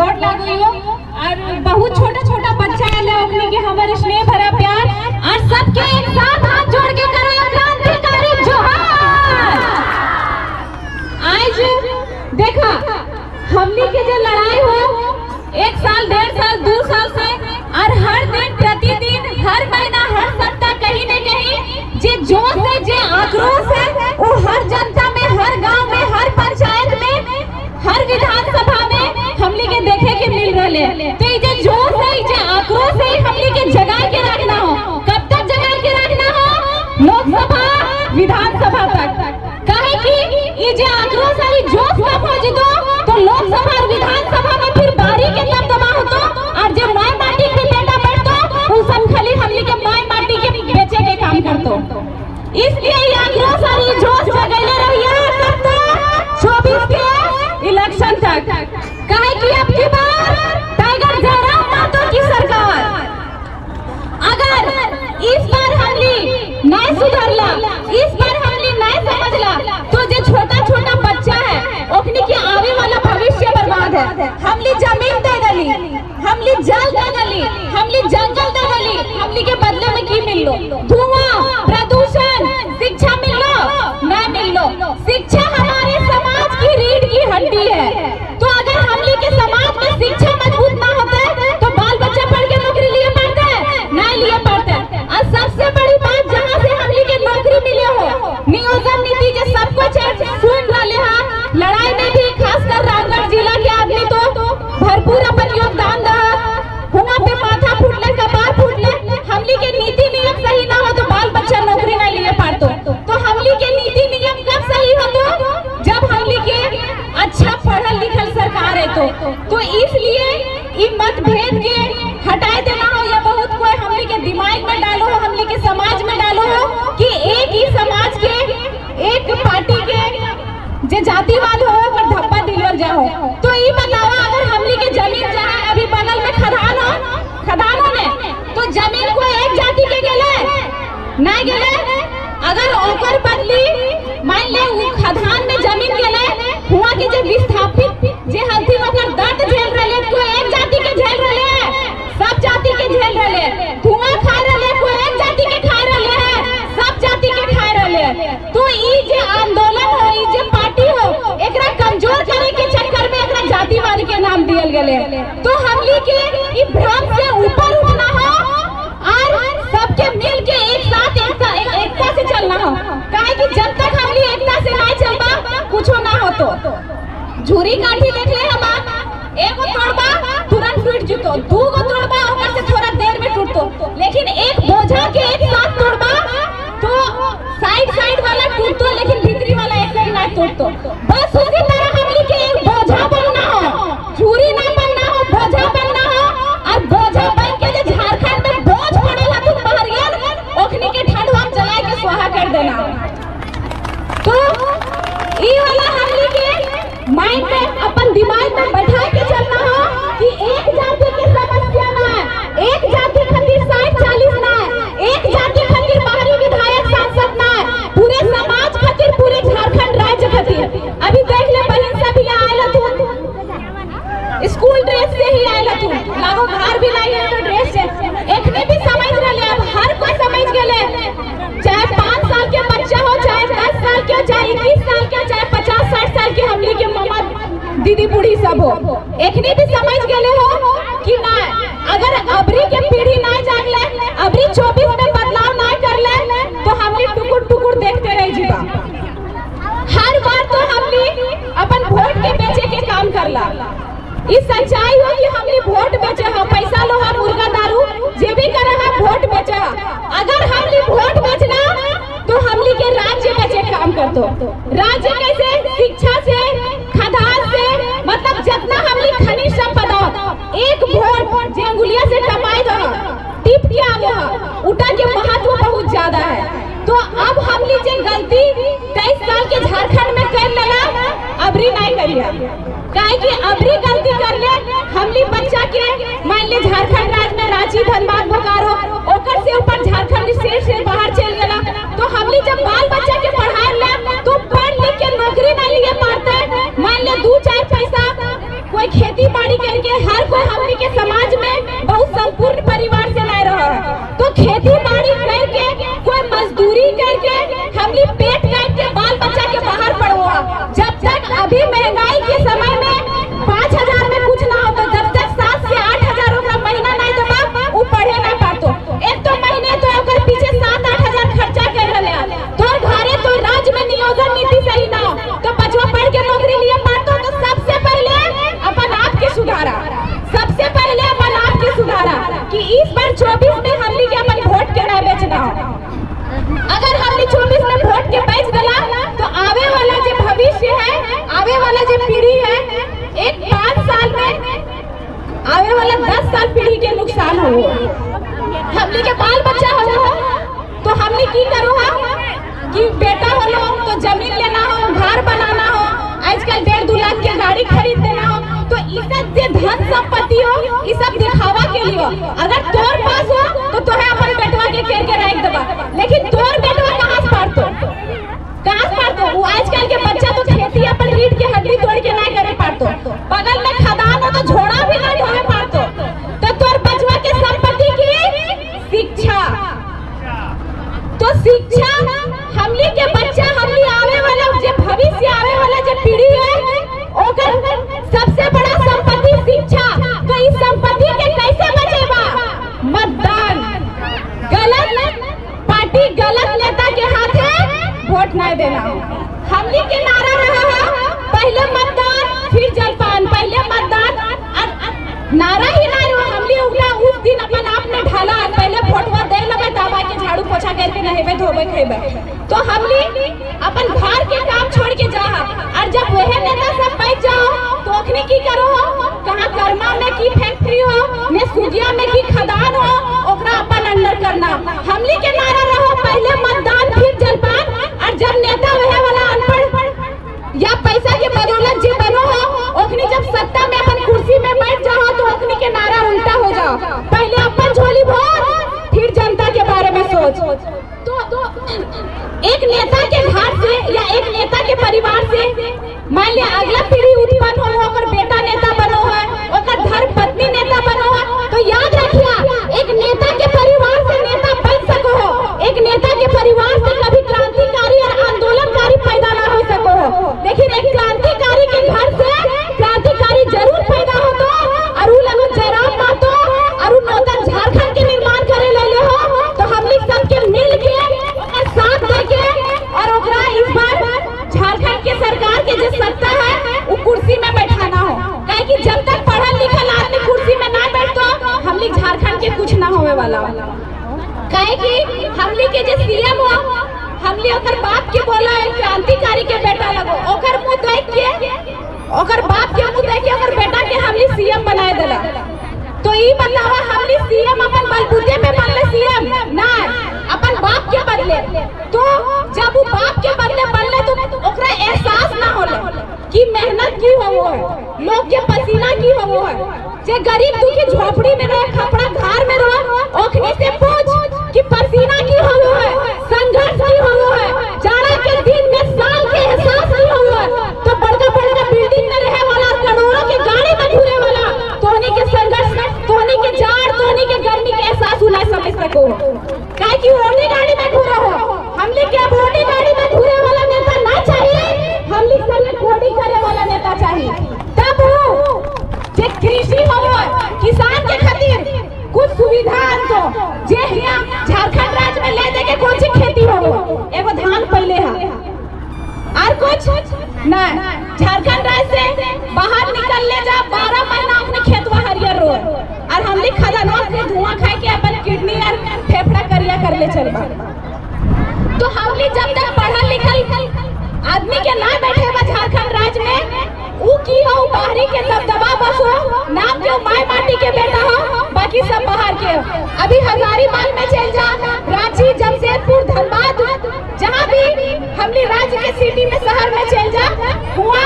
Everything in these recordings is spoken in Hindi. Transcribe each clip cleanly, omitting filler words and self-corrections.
गोड लागो और बहुत छोटा छोटा बच्चा है के हमारे स्नेह भरा प्यार और सबके एक साथ हाथ जोड़ के करो क्रांतिकारी जोहार। आज देखा हमनी के जो लड़ाई हो 1 साल 1.5 साल 2 साल से और हर दिन प्रतिदिन हर महीना हर सप्ताह कहीं न कहीं जे जोश है जे आक्रोश है वो हर जनता में हर गांव में हर पंचायत में हर विधानसभा में हमनी के देखे के मिल रहे। तो ये जोश है ये आक्रोश है हमनी के जगा के रखना हो। कब तक जगा के रखना हो? लोकसभा विधानसभा तक। कहे कि ये जो आक्रोश है जोश कब हो जितो तो लोकसभा और विधानसभा में फिर बारी के तब दबा होतो और जो माय माटी के बेटा बैठतो वो सब खाली हमनी के माय माटी के बेचे के काम करतो। इसलिए ये आक्रोश और ये जोश जगैले रहिए कब तक 24 के इलेक्शन तक। कहे कि अब की बार टाइगर जयराम महतो की सरकार अगर इस बार हमली नहीं सुधरला इस बार हमली नहीं समझला तो जो छोटा छोटा बच्चा है ओकनी के आने वाला भविष्य बर्बाद है। हमली जमीन दे दली हमली जल दे दली हमली जंगल दे दली हमली के बदले में की मिलो? धुआं प्रदूषण शिक्षा मिलो नहीं मिलो। शिक्षा हमारे समाज की रीढ़ की हड्डी है। तो अगर हमली के समाज में शिक्षा मजबूत ना होता है तो बाल बच्चा पढ़ के नौकरी लिए पढ़ते हैं नहीं लिए पढ़ते। और सबसे बड़ी बात जहाँ से हमली के नौकरी मिले हो नियोजन नीति जो सबको सुन रहे हैं लड़ाई में भी खासकर रामगढ़ जिला के आदमी तो भरपूर अपन योगदान दा हुआ पे माथा फूटले कपार फूटले। हमली के नीति नियम सही ना हो तो बाल बच्चा नौकरी नहीं लिए पातो। तो हमली के नीति नियम कब सही हो जब हमली के अच्छा पढ़ल लिखल सरकार है। तो इसलिए ये मतभेद के हटाए देना हो या बहुत कोई हमली के दिमाग में डालो हो हमली के समाज में डालो हो कि एक ही समाज के एक पार्टी के जे जातिवाद हो पर धप्पा दिलर जाओ। तो ये बतावा अगर हमली के जमीन जहाँ अभी बगल में खदानों ने तो जमीन को एक जाति के गेले नहीं गेले। अगर ओकर बदली मान ले वो खदान में जमीन गेले हुआ के जे विस्थापित जे हल्थी ओकर दर्द झेल रहे को एक जाति के झेल रहे सब जाति के झेल रहे। धुआं खा रहे को एक जाति के खा रहे सब जाति के खा रहे। तो ई जे आंदोलन हो ई जे पार्टी हो एकरा कमजोर करे के चक्कर में एकरा जातिवाद के नाम दियल गेले। तो हमली के ई भ्रम से ऊपर उठना हो और सबके मिल के एक साथ एकता से चलना हो। काहे कि जब तक हमली एकता से नहीं चलबा कुछो ना हो। तो झूरी काठी देख ले हम एगो तोड़बा तुरंत टूट जितो 2 गो तोड़बा ओकर से थोड़ा देर में टूटतो। लेकिन एक बोझा के एक साथ तोड़बा तो साइड वाला टूटतो लेकिन भीतरी वाला एक नहीं टूटतो। बस उसी तरह हमली के एक बोझा बनना हो झूरी ना बनना हो बोझा बनना हो। और बोझा बन के जो झारखंड में बोझ पड़ेला तुम बहरियन ओखनी के ठंड हम जला के स्वाहा कर देना। तो ई वाला हमली के माइंड में अपन दिमाग में बैठा के चलना हो कि एक जाति की समस्या ना है एक जाति खातिर 60-40 ना है एक जाति खातिर बाहरी विधायक सांसद ना है पूरे समाज खातिर पूरे झारखंड राज्य खातिर। अभी देख ले बहन सब ही आयल तू स्कूल ड्रेस से ही आयल तू लागो घर भी नहीं है तो ड्रेस से एकने भी समझ रहे अब हर कोई समझ गेले चाहे 5 साल के बच्चा हो चाहे 10 साल के हो चाहे 21 साल के चाहे 50-60 साल के हमली के मामा दीदी बूढ़ी सब हो एकने भी समझ गेले हो कि ना अगर अबरी के पीढ़ी ना जागले अबरी 24 में बदलाव ना कर ले तो हमली टुकुर टुकुर देखते रह जीवा। हर बार तो हमली अपन वोट के बेचे के काम करला। इस सच्चाई हो कि हमली वोट बेचे हो पैसा लो है मुर्गा दारू जे भी करे है वोट बेचे। अगर हमली वोट बेचना तो हमली के राज्य बेचे काम कर दो। राज्य कैसे? शिक्षा से खदान से मतलब जितना हमली खनिज संपदा एक वोट जे अंगुलिया से टपाई दो टिप के आवे उठा के महत्व बहुत ज्यादा है। तो अब हमली जे गलती 23 साल के झारखंड में कर लेला अबरी नहीं करिया। काहे कि अबरी गलती कर ले हमली बच्चा के मान ले झारखंड राज्य में रांची धनबाद बोकारो ओकर से ऊपर झारखंड से बाहर चल गया तो हमली जब बाल बच्चा के पढ़ाए ले तो पढ़ लिख के नौकरी नहीं लिए पाते मान ले 2-4 पैसा कोई खेती बाड़ी करके हर कोई हमनी के समाज में बहुत संपूर्ण परिवार से नहीं रहा है। तो खेती बाड़ी करके कोई मजदूरी करके हमनी पेट काट के बाल बच्चा के बाहर पढ़वा। जब तक अभी महंगाई के समय में 5,000 में कुछ ना हो तो जब तक 7 से 8,000 का महीना नहीं देबा वो पढ़े ना पातो। एक तो महीने तो ओकर पीछे 7-8 हजार खर्चा कर रहे तोर घरे तो राज्य में नियोजन नीति सही ना हो तो बचवा पढ़ के नौकरी लिए पातो। तो सबसे पहले अपन आप के सुधारा, सबसे पहले अपन आप के सुधारा कि इस बार 24 में हमनी के अपन वोट के ना बेचना हो। अगर हमने 24 में वोट के बेच दिला तो आवे वाला जो भविष्य है, आवे वाला जो पीढ़ी है, एक 5 साल में आवे वाला 10 साल पीढ़ी के नुकसान हो। हमने के बाल बच्चा हो तो हमने की करो कि बेटा हो लो तो जमीन लेना हो, घर बनाना हो, आजकल 1.5-2 लाख के गाड़ी खरीद देना हो। तो ये सब जो धन संपत्ति हो ये सब दिखावा के लिए। अगर तोर पास हो तो तोहे अपन बेटवा के केर के रख देबा, लेकिन तोर बेटवा कहां से पारतो, कहां से पारतो? वो आजकल के बच्चा तो खेती अपन रीढ़ के हड्डी तोड़ के ना करे पारतो, बगल में खदान हो तो झोड़ा भी ना ढोए पारतो। तो तोर बचवा के संपत्ति की शिक्षा, तो शिक्षा हमली के बच्चा, हमली आवे वाला जो भविष्य, आवे वाला जो पीढ़ी है ओकर सबसे बड़ा संपत्ति शिक्षा। तो इस संपत्ति के कैसे बचेबा? मतदान, गलत पार्टी, गलत नेता के हाथे वोट नहीं देना। हमली के नारा रहा है पहले मतदान फिर जलपान, पहले मतदान। नारा ही नहीं हो हमली उगला उस दिन अपन आप ने ढाला पहले फोटवा दे लगे दबा के झाड़ू पोछा करके नहेबे धोबे खेबे। तो हमली अपन घर के काम छोड़ के जा, और जब वह नेता सब बैठ जाओ तो ओखनी की करो, कहां कर्मा में की फैक्ट्री हो ने सुगिया में की खदान हो ओकरा अपन अंडर करना। हमली के नारा रहो पहले मतदान फिर जलपान। और जब नेता वह वाला अनपढ़ या पैसा के बदौलत जे बनो हो ओखनी जब सत्ता में अपन कुर्सी में बैठ जाओ तो ओखनी के नारा उल्टा हो जाओ, पहले अपन झोली भर फिर जनता के बारे में सोच। तो एक नेता के घर से या एक नेता के परिवार से मान लिया अगला पीढ़ी उत्पन्न हो, ओकर बेटा नेता बनो है, ओकर धर्म पत्नी नेता बनो है, तो याद रखिया एक नेता के परिवार से नेता बन सको हो, एक नेता के परिवार से कभी क्रांतिकारी और आंदोलनकारी पैदा ना हो सको हो। लेकिन एक क्रांतिकारी के घर से क्रांतिकारी जरूर पैदा हो तो और उ लगो जयराम मातो और नौतन झारखंड के निर्माण करे ले हो। तो हम लोग सबके मिल के और साथ देके और ओकरा इस बार झारखंड के सरकार के जो सत्ता है वो कुर्सी में बैठाना हो। काहे कि जब तक पढ़ल लिखल आदमी कुर्सी में ना बैठतो हम लोग झारखंड के कुछ ना होवे वाला। काहे कि हम लोग के जो सीएम हो हमली ओकर बाप के बोला है क्रांतिकारी के बेटा लगो, ओकर मुंह देख के ओकर बाप के मुंह देख के ओकर बेटा के हमली सीएम बनाए देला। तो ई बतावा हमली सीएम अपन बलबूते पे बनले सीएम ना अपन बाप के बदले। तो जब वो बाप के बदले बनले तो ओकरा एहसास ना होले कि मेहनत की हो है, लोग के पसीना की हो है। जे गरीब दुखी झोपड़ी में रहे, खपड़ा घर में रहे, ओखनी से पूछ कि पसीना की हो है, संघर्ष की हो है, जाड़ा के दिन में साल के एहसास की हो है। तो बड़का बड़का बिल्डिंग में रहे वाला, करोड़ों के गाड़ी में घूरे वाला तोहनी के संघर्ष, तोहनी के जाड़, तोहनी के गर्मी के एहसास उला समझ सको। काहे कि ओडी गाड़ी में घूरे हो, हमली के ओडी गाड़ी में घूरे वाला नेता ना चाहिए, हमली सब कोडी करे वाला नेता चाहिए। तब वो जे कृषि हो किसान के खातिर कुछ सुविधा तो जे यहाँ झारखंड राज्य में ले दे के कौन सी खेती हो, एगो धान पहले है और कुछ ना। झारखंड राज्य से बाहर निकल ले जा 12 महीना अपने खेतवा हरियर रो और हमने खदानों से धुआं खाए के अपन किडनी और फेफड़ा करिया कर ले चलबा। तो हमने जब तक पढ़ल लिखल आदमी के ना बैठे बा झारखंड राज्य में ऊ की हो बाहरी के दबदबा बस हो, नाम जो माय माटी के बेटा हो, बाकी सब बाहर के हो। अभी हजारीबाग में चल जा, रांची, जमशेदपुर, धनबाद, जहाँ भी हमने राज्य के सिटी में शहर में चल जा, हुआ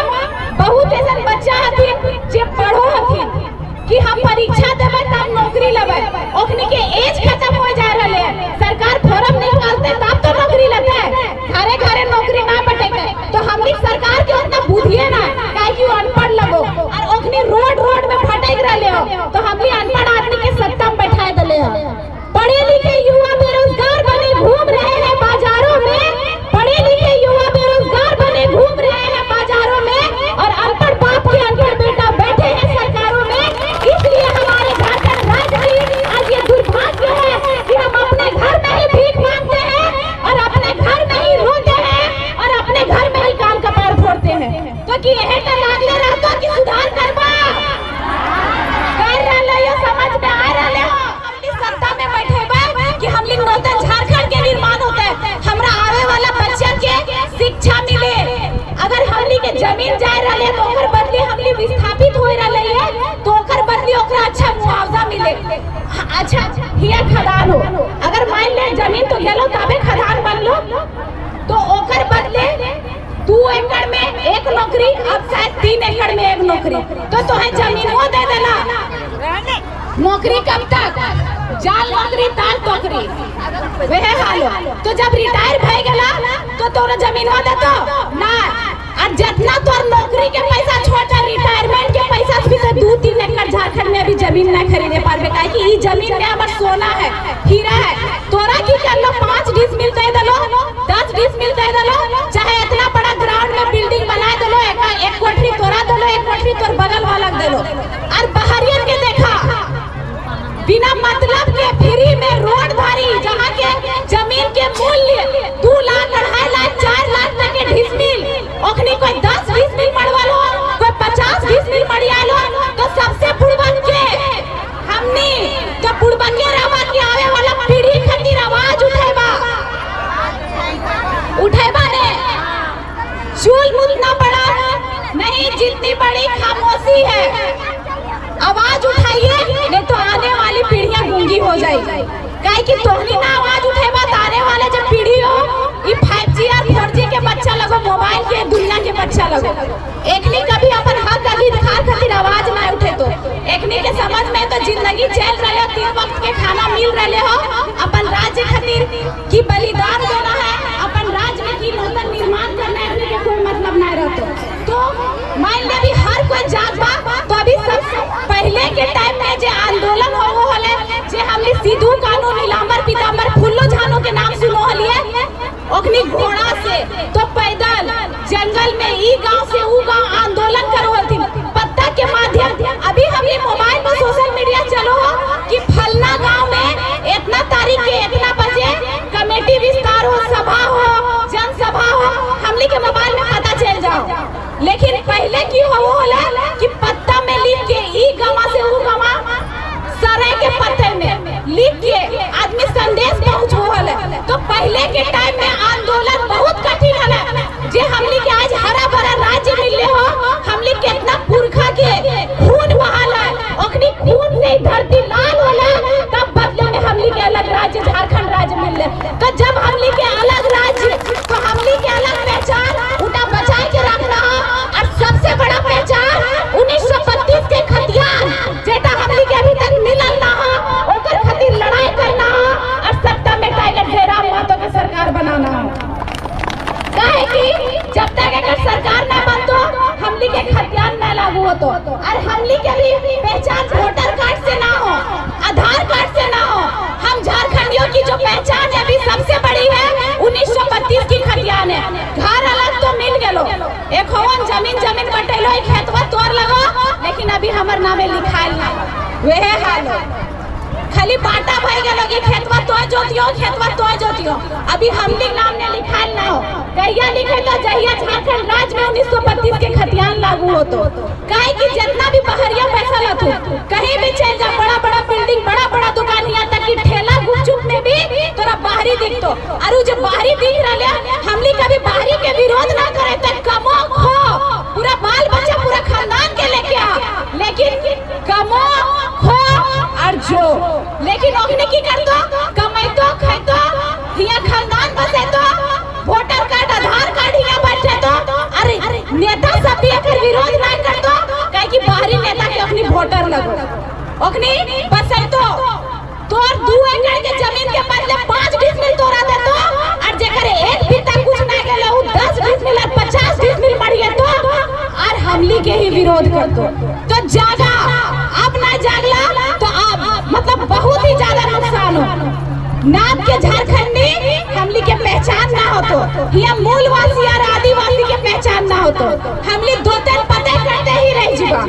बहुत ऐसा बच्चा हथिन जे पढ़ो हथिन कि हम परीक्षा देवे तब नौकरी लेवे, ओखनी के एज खत्म हो जा रहे हैं, सरकार फॉर्म निकालते तब तो नौकरी लेते हैं, घरे घरे नौकरी ना बटेगा। तो हमनी सरकार के उतना बुद्धिए ना, काहे कि अनपढ़ लगो और ओखनी रोड गया। पढ़े लिखे युवा बेरोजगार बने घूम रहे हैं बाजारों में, पढ़े लिखे युवा बेरोजगार बने घूम रहे हैं बाजारों में, और अनपढ़ बाप के अनपढ़ बेटा बैठे हैं सरकारों में। इसलिए हमारे झारखंड राज्य की आज ये दुर्भाग्य है कि हम अपने घर में ही भीख मांगते हैं और अपने घर में ही रोते हैं और अपने घर में ही कान कपार फोड़ते हैं। तो कि यह तो लागले रहता कि सुधार करवा कर रहे हो, समझ में आ रहे हो। हमनी सत्ता में बैठे बा कि हमनी नूतन झारखंड के निर्माण होता है, हमरा आवे वाला बच्चा के शिक्षा मिले। अगर हमनी के जमीन जाए रहे तो ओकर बदले हमनी विस्थापित होए रहे है तो ओकर बदले ओकरा अच्छा मुआवजा मिले। अच्छा हिया खदान हो, अगर मान ले जमीन तो गेलो तबे खदान बनलो, तो ओकर बदले 2 एकड़ में 1 नौकरी, अब शायद 3 एकड़ में 1 नौकरी, तो तुम्हें जमीन वो दे देना। नौकरी कब तक? जाल नौकरी ताल नौकरी वह हाल हो। तो जब रिटायर भय गला तो तोरा जमीन हो देतो ना। और जितना तोर नौकरी के पैसा छोटा, रिटायरमेंट के पैसा भी तो 2-3 एकड़ झारखंड में अभी जमीन ना खरीदे पारबे, काहे कि ई जमीन में हमर सोना है, हीरा है। तोरा की कर लो 5 डिसमिल दे देलो, 10 डिसमिल दे देलो, चाहे इतना बड़ा ग्राउंड में बिल्डिंग बना देलो, एक कोठरी तोरा देलो, एक कोठरी तोर बगल वाला देलो। और बहरियन के देखा बिना मतलब के फ्री में रोड धारी, जहाँ के जमीन के मूल्य 2 लाख, 2.5 लाख, 4 लाख तक के डिसमिल, ओखनी कोई 10 डिसमिल मरवा लो, कोई 50 डिसमिल मरिया लो, तो सबसे बुड़बक के हमनी तो बुड़बक के रवा के आवे वाला पीढ़ी खातिर आवाज उठेबा ने। चूल मुतना बड़ा नहीं, जितनी बड़ी खामोशी है। आवाज उठाइए, नहीं तो आने वाली पीढ़ियां गूंगी हो जाएगी। काहे कि तोहनी ना आवाज उठेबा तो आने वाले जब पीढ़ी हो, ये 5G और 4G के बच्चा लगो, मोबाइल के दुनिया के बच्चा लगो, एकनी कभी अपन हक अधिकार खातिर आवाज ना उठे तो एकनी के समझ में तो जिंदगी चल रहे हो, 3 वक्त के खाना मिल रहे हो, अपन राज्य खातिर की बलिदान देना है, अपन राज्य में की नूतन निर्माण करना है, उनके कोई मतलब ना रहता। तो मान ले भी हर कोई जागबा, तो अभी सबसे पहले के टाइम में जे आंदोलन हो हले, जे हमने सिद्धू कानून, नीलांबर पीतांबर, फुल्लो झानो के नाम सुनो हलिए, ओखनी घोड़ा से तो पैदल जंगल में ई गांव से ऊ गांव आंदोलन करो हथिन, पत्ता के माध्यम। अभी हमने मोबाइल पर सोशल मीडिया चलो हो कि फलना गांव में इतना तारीख के इतना बजे कमेटी विस्तार हो, सभा हो, जनसभा हो, हमने के मोबाइल में पता चल जाओ। लेकिन पहले की हो होला कि पत्ता में लिख के ई गांव से ऊ गांव सरे के पत्ते में लिख के आदमी संदेश पहुंचो हले। तो पहले के टाइम में आंदोलन बहुत कठिन हले, जे हमनी के आज हरा भरा राज्य मिले हो, हमनी कितना पुरखा के खून बहाला, ओखनी खून से धरती लाल होला, तब बदले में हमनी के अलग राज्य झारखंड राज्य मिले। तो जब हमनी के अलग राज्य, तो हमनी के अलग पहचान उठा बचा के रखना। और सबसे बड़ा पहचान 1932 के खतियान, जेटा हमनी के अभी तक मिलल ना हो, ओकर खातिर लड़ाई करना और सत्ता में टाइगर जयराम महतो के सरकार बनाना। काहे कि जब तक अगर सरकार ना बनतो, हमनी के खतियान ना लागू होतो, और हमनी के भी पहचान वोटर कार्ड से ना हो, आधार कार्ड से ना हो। हम झारखंडियों की जो पहचान है अभी सबसे बड़ी है 1932 की खतियान है। घर अलग तो मिल गेलो, एक होवन जमीन बटेलो, एक खेतवा तोड़ लगो, लेकिन अभी हमर नामे लिखाइल ना, वह हाल हो। खाली बाटा भई गेलो कि खेतवा तो जोतियो, अभी हमनी नाम ने लिखाइल ना हो। कहिया लिखे तो जहिया झारखंड राज्य में 1932 के खतियान लागू हो। तो काहे कि जितना भी बहरिया पैसा लथू, कहीं भी चल जा, बड़ा बड़ा बिल्डिंग, बड़ा बड़ा दुकान, यहाँ तक कि ठेला गुपचुप में भी तोरा बाहरी दिखतो। और जो बाहरी दिख रहा, हमनी कभी बाहरी के विरोध ना करे, तो कमो खो, पूरा बाल बच्चा पूरा खानदान के लेके आ, लेकिन कमो खो और जो, लेकिन ओखने की करतो, कमाइतो खाइतो, हिया खानदान बसेतो, वोटर कार्ड, आधार कार्ड हिया बैठेतो। अरे नेता सब भी एकर विरोध ना करतो, काहे कि बाहरी नेता के अपनी वोटर लगो, ओखनी बसेतो। तोर 2 एकड़ के जमीन के बदले 5 डिसमिल तोरा देतो, और जेकर एक भी तक कुछ ना गेलो, उ 10 डिसमिल और 50 डिसमिल मर गए तो, और हमली के ही विरोध करतो। तो जागा, अब ना जागला तो अब मतलब बहुत ही ज्यादा के झारखंडी हमली के पहचान ना हो तो या मूलवासी और आदिवासी के पहचान ना हो तो हमली दो तीन पते करते ही रह जीवा।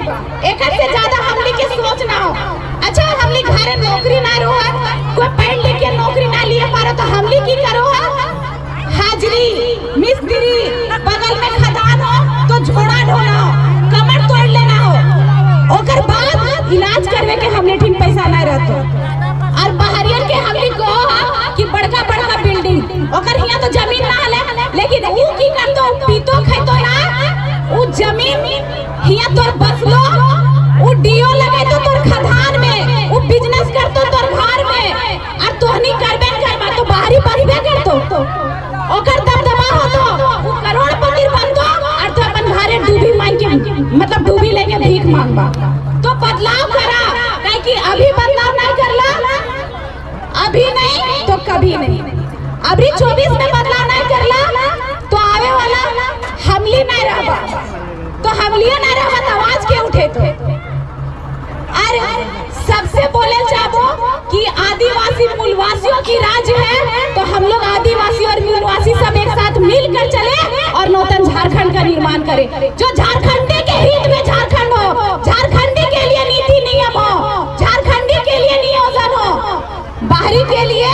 एक से ज्यादा हमली के सोच ना हो। अच्छा हमली घरे नौकरी ना रहो, कोई पढ़ लिख के नौकरी ना लिए पारो तो हमली की करो? हाजरी मिस्त्री, बगल में खदान हो तो झोड़ा ढोना हो, कमर तोड़ लेना हो, ओकर बाद इलाज करवे के हमने ठीक पैसा ना रहतो। और बाहरियन के हमनी को कि बड़का बड़का बिल्डिंग ओकर हिया तो जमीन ना हले, लेकिन ऊ की करतो पीतो खैतो ना, ऊ जमीन हिया तोर बसलो, ऊ डीओ लगे तो तोर खदान में, ऊ बिजनेस करतो तोर घर में, और तोहनी करबे करबा तो बाहरी परिबे करतो ओकर दबदबा होतो, ऊ करोड़पति बनतो और तो अपन घरे डूबी मांग के मतलब डूबी लेके भीख मांगबा। तो बदलाव करा, काहे कि अभी बदलाव नहीं करला, अभी नहीं तो कभी नहीं। अभी 24 में बदलाव नहीं करला तो आवे वाला हमली नहीं रहबा, तो हमलिए नहीं रहबा तो आवाज के उठे तो। अरे सबसे बोले चाहो कि आदिवासी मूलवासियों की राज है, तो हम लोग आदिवासी और मूलवासी सब एक साथ मिलकर चले और नूतन झारखंड का निर्माण करें, जो झारखंडी के हित में झारखंड हो, झारखंडी के लिए नीति नियम हो, झारखंडी के लिए नियोजन हो, बाहरी के लिए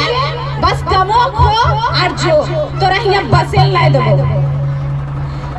बस कमोक हो और जो तो रहिया बसेल नहीं दो।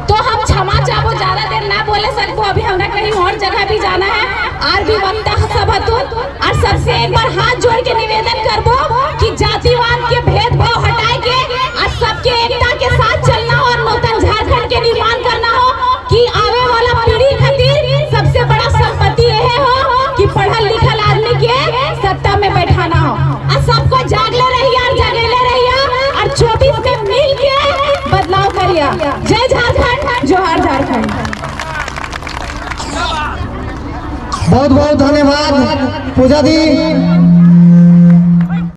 तो हम क्षमा चाहो, ज्यादा देर ना बोले सकते, अभी हमें कहीं और जगह भी जाना है और भी वक्त सब हतो। और सबसे एक बार हाथ जोड़ के निवेदन करबो कि जातिवाद के भेदभाव हटाए के और सबके एकता के साथ चलना और नूतन झारखंड के निर्माण करना हो कि आवे वाला पीढ़ी खातिर सबसे बड़ा संपत्ति यह हो कि पढ़ल लिखल आदमी के सत्ता में बैठाना हो, और सबको जागले रहिए और जगेले रहिए और 24 में मिल के बदलाव करिए। जय झारखंड, जोहार झारखंड। बहुत बहुत धन्यवाद पूजा दी।